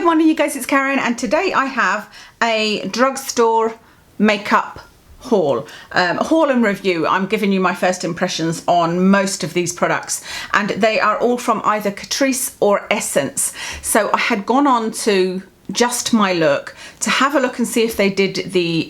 morning you guys, it's Karen, and today I have a drugstore makeup haul and review. I'm giving you my first impressions on most of these products, and they are all from either Catrice or Essence. So I had gone on to Just My Look to have a look and see if they did the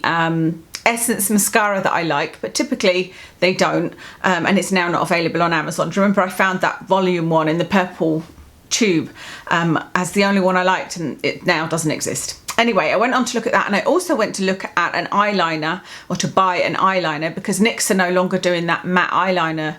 Essence mascara that I like, but typically they don't, and it's now not available on Amazon. Do you remember I found that volume one in the purple tube as the only one I liked, and it now doesn't exist. Anyway, I went on to look at that, and I also went to look at an eyeliner, or to buy an eyeliner, because NYX are no longer doing that matte eyeliner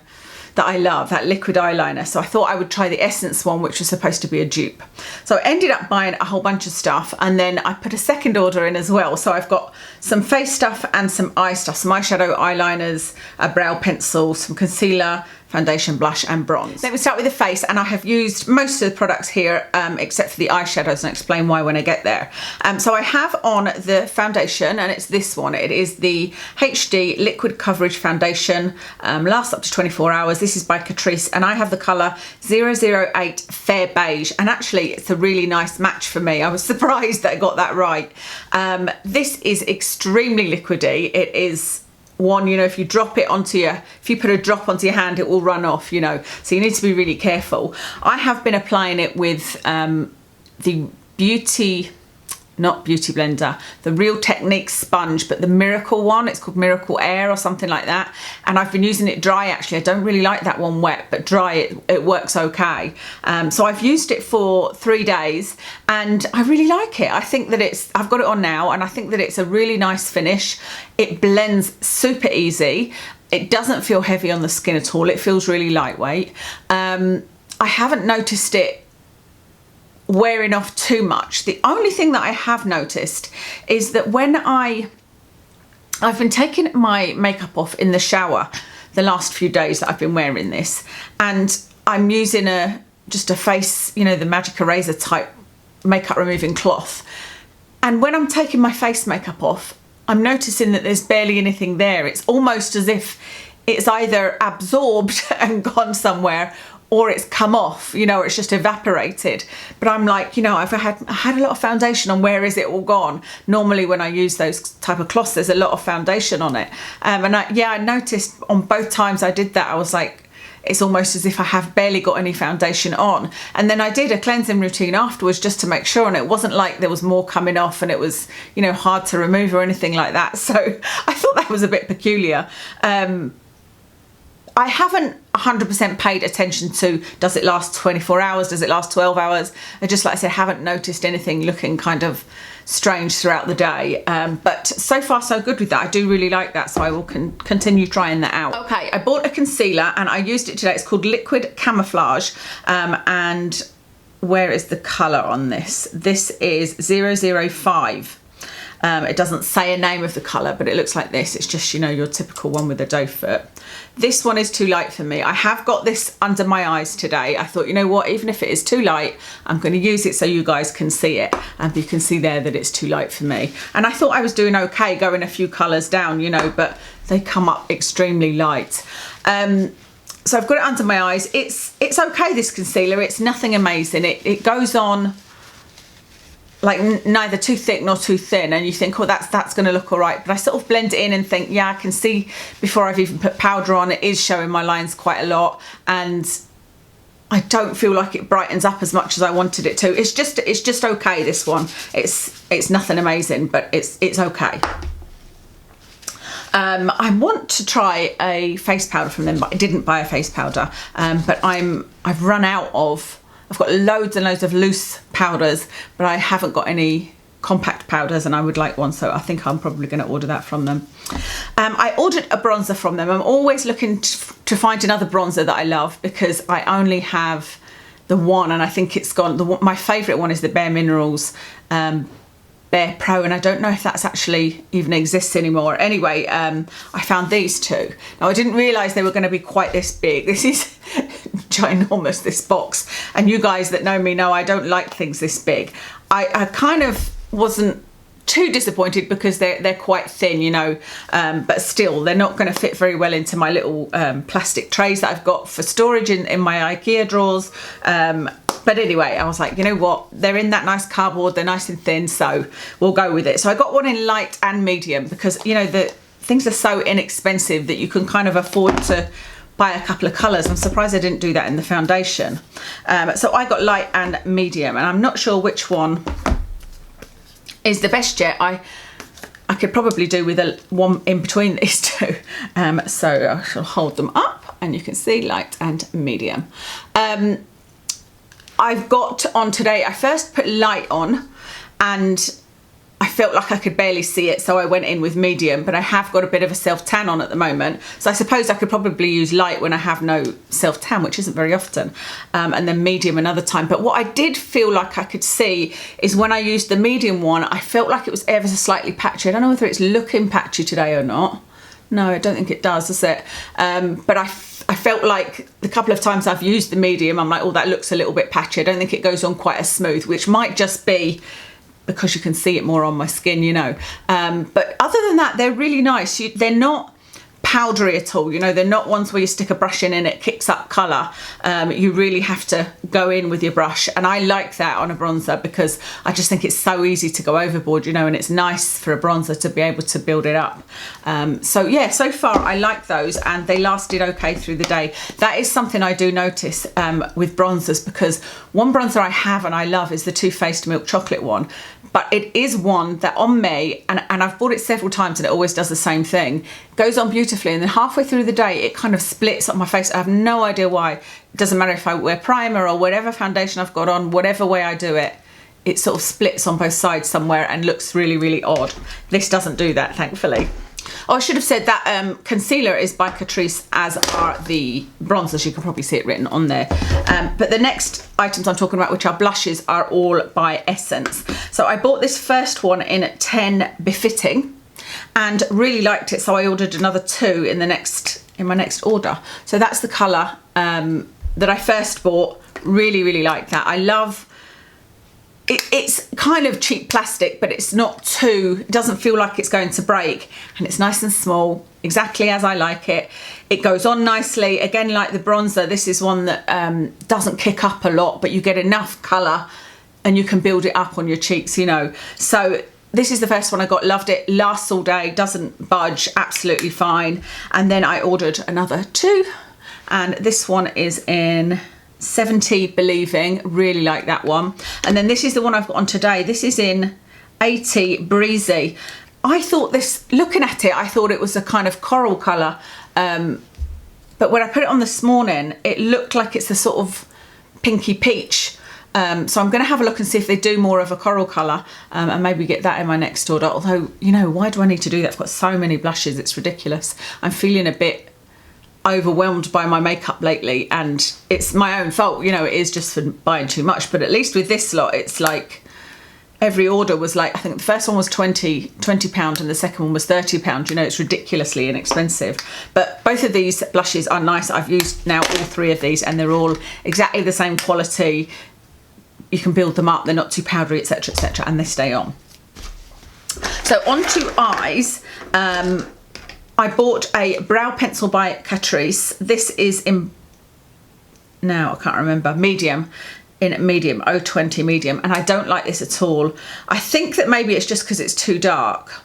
that I love, that liquid eyeliner. So I thought I would try the Essence one, which was supposed to be a dupe. So I ended up buying a whole bunch of stuff, and then I put a second order in as well. So I've got some face stuff and some eye stuff, some eyeshadow, eyeliners, a brow pencil, some concealer, foundation, blush and bronze. Let me start with the face, and I have used most of the products here except for the eyeshadows, and I'll explain why when I get there. So I have on the foundation, and it's this one. It is the HD Liquid Coverage Foundation, lasts up to 24 hours. This is by Catrice, and I have the colour 008 Fair Beige, and actually it's a really nice match for me. I was surprised that I got that right. This is extremely liquidy. It is one, you know, if you drop it onto if you put a drop onto your hand, it will run off, you know, so you need to be really careful. I have been applying it with the not Beauty Blender, the Real Techniques sponge, but the Miracle one. It's called Miracle Air or something like that, and I've been using it dry. Actually, I don't really like that one wet, but dry it works okay. So I've used it for 3 days, and I really like it. I think that I've got it on now, and I think that it's a really nice finish. It blends super easy. It doesn't feel heavy on the skin at all. It feels really lightweight. I haven't noticed it wearing off too much. The only thing that I have noticed is that when I've been taking my makeup off in the shower the last few days that I've been wearing this, and I'm using just a face, you know, the Magic Eraser type makeup removing cloth, and when I'm taking my face makeup off, I'm noticing that there's barely anything there. It's almost as if it's either absorbed and gone somewhere, or it's come off, you know, or it's just evaporated. But I'm like, you know, I had a lot of foundation on. Where is it all gone? Normally when I use those type of cloths, there's a lot of foundation on it. And I noticed on both times I did that, I was like, it's almost as if I have barely got any foundation on. And then I did a cleansing routine afterwards just to make sure, and it wasn't like there was more coming off and it was, you know, hard to remove or anything like that. So I thought that was a bit peculiar. I haven't 100% paid attention to, does it last 24 hours? Does it last 12 hours? I just, like I said, haven't noticed anything looking kind of strange throughout the day. But so far so good with that. I do really like that, so I will continue trying that out. Okay, I bought a concealer and I used it today. It's called Liquid Camouflage. And where is the colour on this? This is 005. It doesn't say a name of the colour, but it looks like this. It's just, you know, your typical one with a doe foot. This one is too light for me. I have got this under my eyes today. I thought, you know what, even if it is too light, I'm going to use it so you guys can see it. And you can see there that it's too light for me. And I thought I was doing okay going a few colours down, you know, but they come up extremely light. So I've got it under my eyes. It's okay, this concealer. It's nothing amazing. It goes on like neither too thick nor too thin, and you think, oh, that's going to look all right. But I sort of blend it in and think, yeah, I can see before I've even put powder on, it is showing my lines quite a lot, and I don't feel like it brightens up as much as I wanted it to. It's just okay, this one. It's nothing amazing, but it's okay. I want to try a face powder from them, but I didn't buy a face powder. But I've run out of. I've got loads and loads of loose powders, but I haven't got any compact powders, and I would like one, so I think I'm probably going to order that from them. I ordered a bronzer from them. I'm always looking to find another bronzer that I love, because I only have the one, and I think it's gone. My favourite one is the Bare Minerals Bare Pro, and I don't know if that's actually even exists anymore. Anyway, I found these two. Now, I didn't realise they were going to be quite this big. This is ginormous, this box, and you guys that know me know I don't like things this big. I kind of wasn't too disappointed because they're quite thin, you know, but still they're not going to fit very well into my little plastic trays that I've got for storage in my IKEA drawers. But anyway, I was like, you know what? They're in that nice cardboard. They're nice and thin, so we'll go with it. So I got one in light and medium because, you know, the things are so inexpensive that you can kind of afford to buy a couple of colours. I'm surprised I didn't do that in the foundation. So I got light and medium, and I'm not sure which one is the best yet. I could probably do with one in between these two. So I shall hold them up and you can see light and medium. I've got on today, I first put light on and I felt like I could barely see it, so I went in with medium, but I have got a bit of a self-tan on at the moment. So I suppose I could probably use light when I have no self-tan, which isn't very often, and then medium another time. But what I did feel like I could see is when I used the medium one, I felt like it was ever so slightly patchy. I don't know whether it's looking patchy today or not. No, I don't think it does, is it? But I felt like the couple of times I've used the medium, I'm like, oh, that looks a little bit patchy. I don't think it goes on quite as smooth, which might just be because you can see it more on my skin, you know. But other than that, they're really nice. They're not powdery at all, you know. They're not ones where you stick a brush in and it kicks up colour. You really have to go in with your brush, and I like that on a bronzer because I just think it's so easy to go overboard, you know, and it's nice for a bronzer to be able to build it up. So yeah, so far I like those, and they lasted okay through the day. That is something I do notice with bronzers, because one bronzer I have and I love is the Too Faced Milk Chocolate one. But it is one that on me, and I've bought it several times and it always does the same thing, goes on beautifully, and then halfway through the day it kind of splits on my face. I have no idea why. It doesn't matter if I wear primer or whatever foundation I've got on, whatever way I do it, it sort of splits on both sides somewhere and looks really, really odd. This doesn't do that, thankfully. Oh, I should have said that concealer is by Catrice, as are the bronzers. You can probably see it written on there. But the next items I'm talking about, which are blushes, are all by Essence. So I bought this first one in 10 Befitting and really liked it. So I ordered another 2 in my next order. So that's the colour that I first bought. Really, really like that. I love it's kind of cheap plastic, but it's not too, it doesn't feel like it's going to break, and it's nice and small, exactly as I like it. It goes on nicely. Again, like the bronzer, this is one that doesn't kick up a lot, but you get enough colour and you can build it up on your cheeks, you know. So this is the first one I got, loved it, lasts all day, doesn't budge, absolutely fine. And then I ordered another 2, and this one is in 70 Believing, really like that one. And then this is the one I've got on today. This is in 80 Breezy. I thought this, looking at it, I thought it was a kind of coral colour, but when I put it on this morning, it looked like it's a sort of pinky peach. So I'm going to have a look and see if they do more of a coral colour, and maybe get that in my next order. Although, you know, why do I need to do that? I've got so many blushes, it's ridiculous. I'm feeling a bit overwhelmed by my makeup lately, and it's my own fault, you know. It is just for buying too much, but at least with this lot, it's like every order was like, I think the first one was £20 and the second one was £30, you know. It's ridiculously inexpensive. But both of these blushes are nice. I've used now all 3 of these and they're all exactly the same quality. You can build them up, they're not too powdery, etc, etc, and they stay on. So on to eyes. I bought a brow pencil by Catrice. This is in, now I can't remember, medium, in medium, 020 medium, and I don't like this at all. I think that maybe it's just because it's too dark.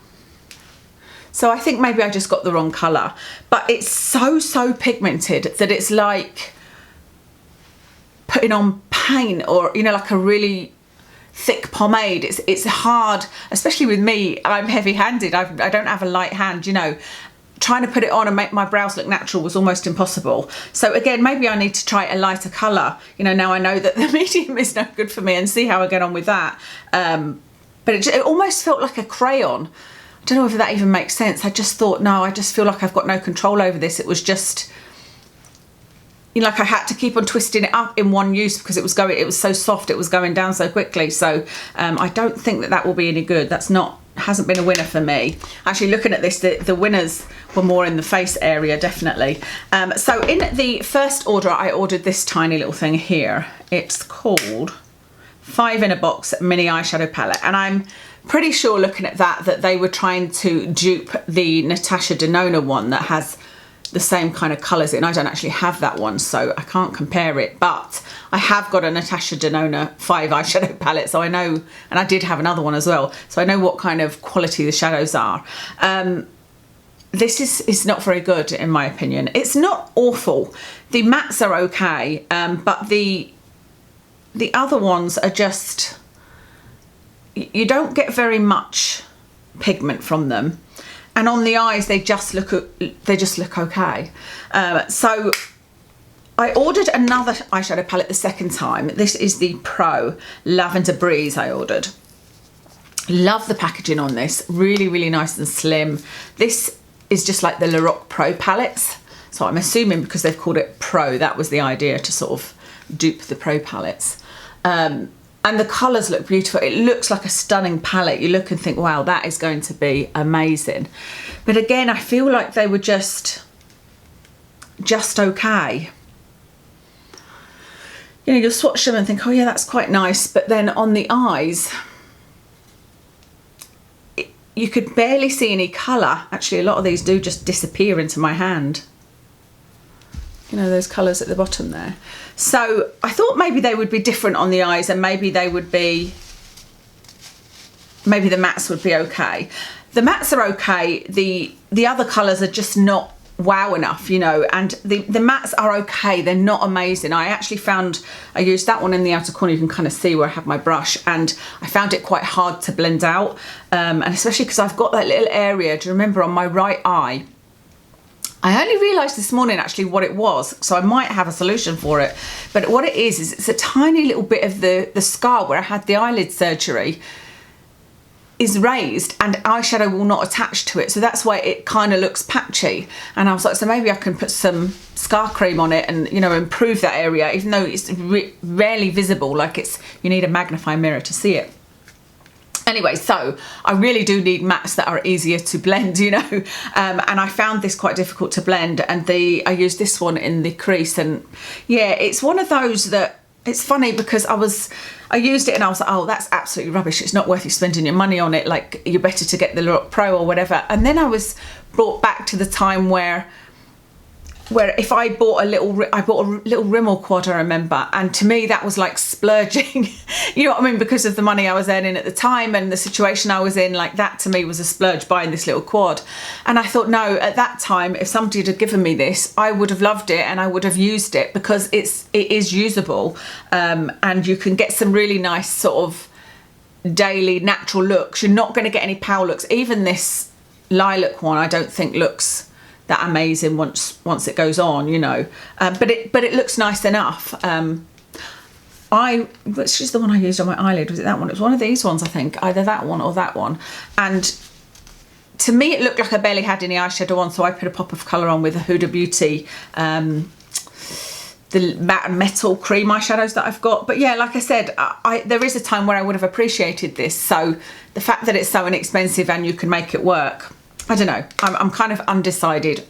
So I think maybe I just got the wrong colour, but it's so pigmented that it's like putting on paint, or, you know, like a really thick pomade. It's hard, especially with me. I'm heavy-handed. I don't have a light hand, you know. Trying to put it on and make my brows look natural was almost impossible. So again, maybe I need to try a lighter colour. You know, now I know that the medium is no good for me, and see how I get on with that. But it almost felt like a crayon. I don't know if that even makes sense. I just thought, no, I just feel like I've got no control over this. It was just, you know, like I had to keep on twisting it up in one use because it was so soft, it was going down so quickly. So I don't think that that will be any good. Hasn't been a winner for me. Actually, looking at this, the winners were more in the face area, definitely. So in the first order, I ordered this tiny little thing here. It's called 5 in a Box Mini Eyeshadow Palette, and I'm pretty sure, looking at that they were trying to dupe the Natasha Denona one that has the same kind of colours in. I don't actually have that one, so I can't compare it, but I have got a Natasha Denona 5 eyeshadow palette, so I know, and I did have another one as well, so I know what kind of quality the shadows are. This is not very good in my opinion. It's not awful. The mattes are okay, but the other ones are just, you don't get very much pigment from them, and on the eyes they just look okay. So I ordered another eyeshadow palette the second time. This is the Pro Lavender Breeze I ordered. Love the packaging on this, really, really nice and slim. This is just like the Lorac Pro palettes. So I'm assuming because they've called it Pro, that was the idea, to sort of dupe the Pro palettes. And the colours look beautiful. It looks like a stunning palette. You look and think, wow, that is going to be amazing. But again, I feel like they were just okay. You know, you'll swatch them and think, oh yeah, that's quite nice. But then on the eyes, you could barely see any colour. Actually, a lot of these do just disappear into my hand. You know, those colours at the bottom there. So I thought maybe they would be different on the eyes, and maybe they would be, maybe the mattes would be okay. The mattes are okay. The other colours are just not wow enough, you know, and the mattes are okay. They're not amazing. I actually found, I used that one in the outer corner. You can kind of see where I have my brush, and I found it quite hard to blend out. And especially because I've got that little area, do you remember, on my right eye? I only realised this morning actually what it was, so I might have a solution for it. But what it is it's a tiny little bit of the scar where I had the eyelid surgery is raised, and eyeshadow will not attach to it, so that's why it kind of looks patchy. And I was like, so maybe I can put some scar cream on it and, you know, improve that area, even though it's rarely visible, like you need a magnifying mirror to see it. Anyway, so I really do need mattes that are easier to blend, you know, and I found this quite difficult to blend, and I used this one in the crease, and yeah, it's one of those that, it's funny because I used it and I was like, oh, that's absolutely rubbish. It's not worth you spending your money on it. Like, you're better to get the Lorac Pro or whatever. And then I was brought back to the time where if I bought a little Rimmel quad, I remember, and to me that was like splurging. You know what I mean? Because of the money I was earning at the time and the situation I was in, like that to me was a splurge, buying this little quad. And I thought, no, at that time, if somebody had given me this, I would have loved it and I would have used it, because it is usable, and you can get some really nice sort of daily natural looks. You're not going to get any power looks. Even this lilac one, I don't think looks that amazing once it goes on, you know, but it looks nice enough. Which is the one I used on my eyelid? Was it that one? It was one of these ones, I think, either that one or that one. And to me it looked like I barely had any eyeshadow on, so I put a pop of colour on with a Huda Beauty the matte and metal cream eyeshadows that I've got. But yeah, like I said, there is a time where I would have appreciated this, so the fact that it's so inexpensive and you can make it work, I don't know, I'm kind of undecided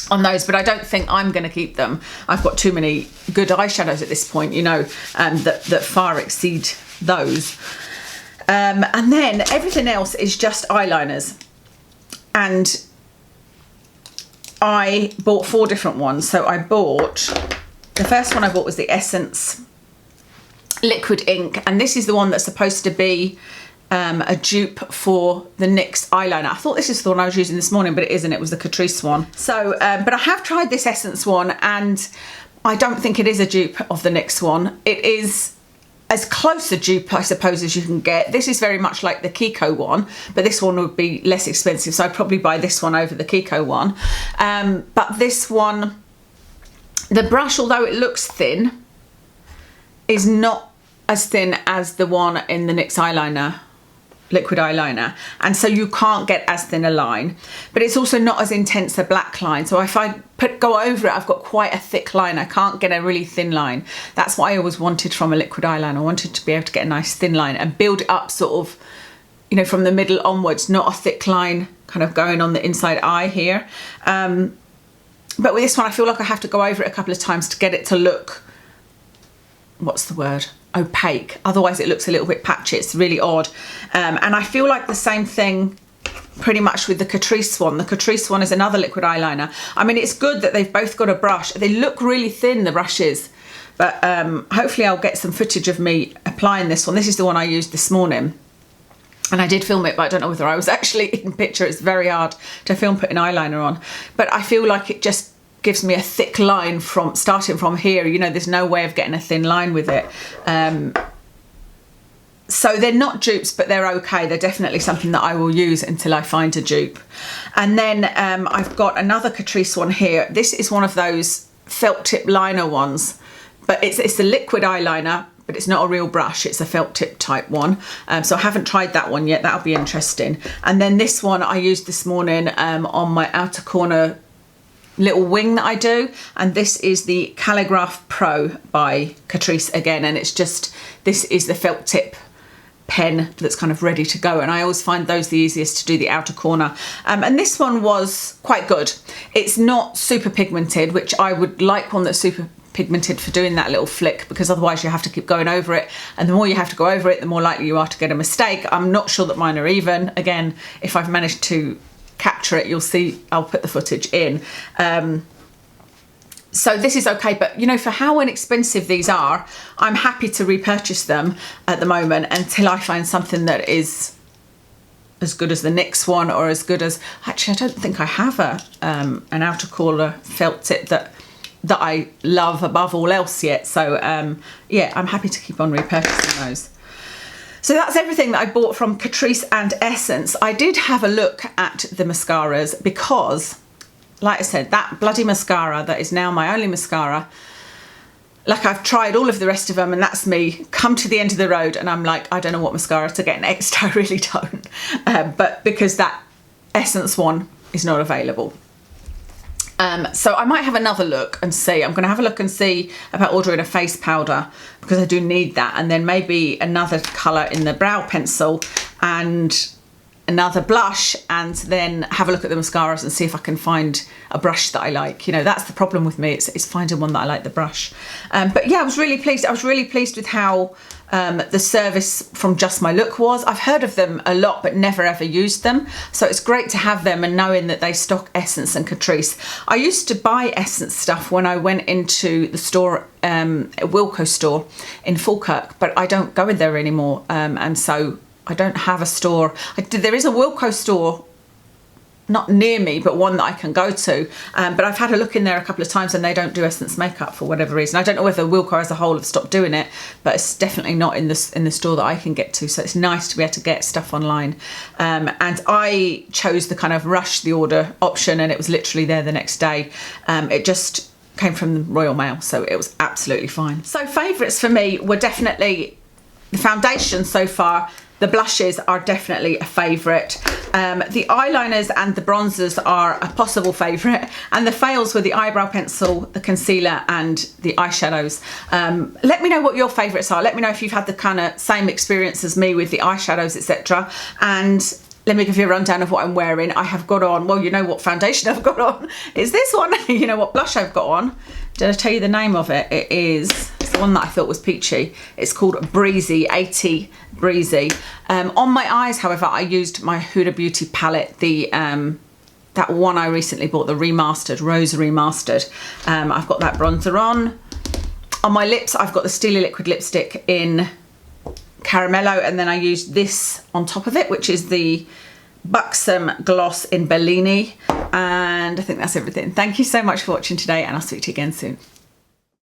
on those, but I don't think I'm going to keep them. I've got too many good eyeshadows at this point, you know, that far exceed those. And then everything else is just eyeliners. And I bought 4 different ones. So the first one I bought was the Essence Liquid Ink. And this is the one that's supposed to be a dupe for the NYX eyeliner. I thought this is the one I was using this morning, but it isn't. It was the Catrice one. So, but I have tried this Essence one, and I don't think it is a dupe of the NYX one. It is as close a dupe, I suppose, as you can get. This is very much like the Kiko one, but this one would be less expensive, so I'd probably buy this one over the Kiko one. But this one, the brush, although it looks thin, is not as thin as the one in the NYX eyeliner, liquid eyeliner, and so you can't get as thin a line, but it's also not as intense a black line. So if I go over it, I've got quite a thick line. I can't get a really thin line. That's what I always wanted from a liquid eyeliner. I wanted to be able to get a nice thin line and build it up sort of, you know, from the middle onwards, not a thick line kind of going on the inside eye here. But with this one, I feel like I have to go over it a couple of times to get it to look, what's the word? Opaque. Otherwise it looks a little bit patchy. It's really odd. And I feel like the same thing pretty much with the Catrice one. The Catrice one is another liquid eyeliner. I mean, it's good that they've both got a brush. They look really thin, the brushes, but hopefully I'll get some footage of me applying this one. This is the one I used this morning. And I did film it, but I don't know whether I was actually in picture. It's very hard to film putting eyeliner on. But I feel like it just gives me a thick line from starting from here. You know, there's no way of getting a thin line with it. So they're not dupes, but they're okay. They're definitely something that I will use until I find a dupe. And then I've got another Catrice one here. This is one of those felt tip liner ones, but it's a liquid eyeliner, but it's not a real brush. It's a felt tip type one. So I haven't tried that one yet. That'll be interesting. And then this one I used this morning on my outer corner little wing that I do, and this is the Calligraph Pro by Catrice again, and it's just, this is the felt tip pen that's kind of ready to go, and I always find those the easiest to do the outer corner. And this one was quite good. It's not super pigmented, which I would like one that's super pigmented for doing that little flick, because otherwise you have to keep going over it, and the more you have to go over it, the more likely you are to get a mistake. I'm not sure that mine are even. Again, if I've managed to capture it, you'll see, I'll put the footage in. So this is okay, but you know, for how inexpensive these are, I'm happy to repurchase them at the moment until I find something that is as good as the NYX one, or as good as, actually I don't think I have an outer corner felt tip that I love above all else yet. So yeah, I'm happy to keep on repurchasing those. So that's everything that I bought from Catrice and Essence. I did have a look at the mascaras because, like I said, that bloody mascara that is now my only mascara, like I've tried all of the rest of them and that's me come to the end of the road and I'm like, I don't know what mascara to get next. I really don't. But because that Essence one is not available. So I might have another look and see. I'm going to have a look and see about ordering a face powder, because I do need that, and then maybe another colour in the brow pencil and another blush, and then have a look at the mascaras and see if I can find a brush that I like. You know, that's the problem with me, it's finding one that I like the brush. But yeah, I was really pleased. I was really pleased with how the service from Just My Look was. I've heard of them a lot but never ever used them, so it's great to have them, and knowing that they stock Essence and Catrice. I used to buy Essence stuff when I went into the store, Wilko store in Falkirk, but I don't go in there anymore, and so I don't have a store. There is a Wilko store not near me, but one that I can go to, but I've had a look in there a couple of times and they don't do Essence makeup for whatever reason. I don't know whether Wilko as a whole have stopped doing it, but it's definitely not in the store that I can get to, so it's nice to be able to get stuff online. And I chose the kind of rush the order option, and it was literally there the next day. It just came from the Royal Mail, so it was absolutely fine. So favourites for me were definitely the foundation so far. The blushes are definitely a favourite. The eyeliners and the bronzers are a possible favourite. And the fails were the eyebrow pencil, the concealer and the eyeshadows. Let me know what your favourites are. Let me know if you've had the kind of same experience as me with the eyeshadows, etc. And let me give you a rundown of what I'm wearing. I have got on, well, you know what foundation I've got on. It's this one. You know what blush I've got on. Did I tell you the name of it? It's the one that I thought was peachy. It's called Breezy, 80 Breezy. On my eyes, however, I used my Huda Beauty palette, the that one I recently bought, the remastered, Rose Remastered. I've got that bronzer on. On my lips, I've got the Stila liquid lipstick in Caramello, and then I used this on top of it, which is the Buxum gloss in Bellini. And I think that's everything. Thank you so much for watching today, and I'll speak to you again soon.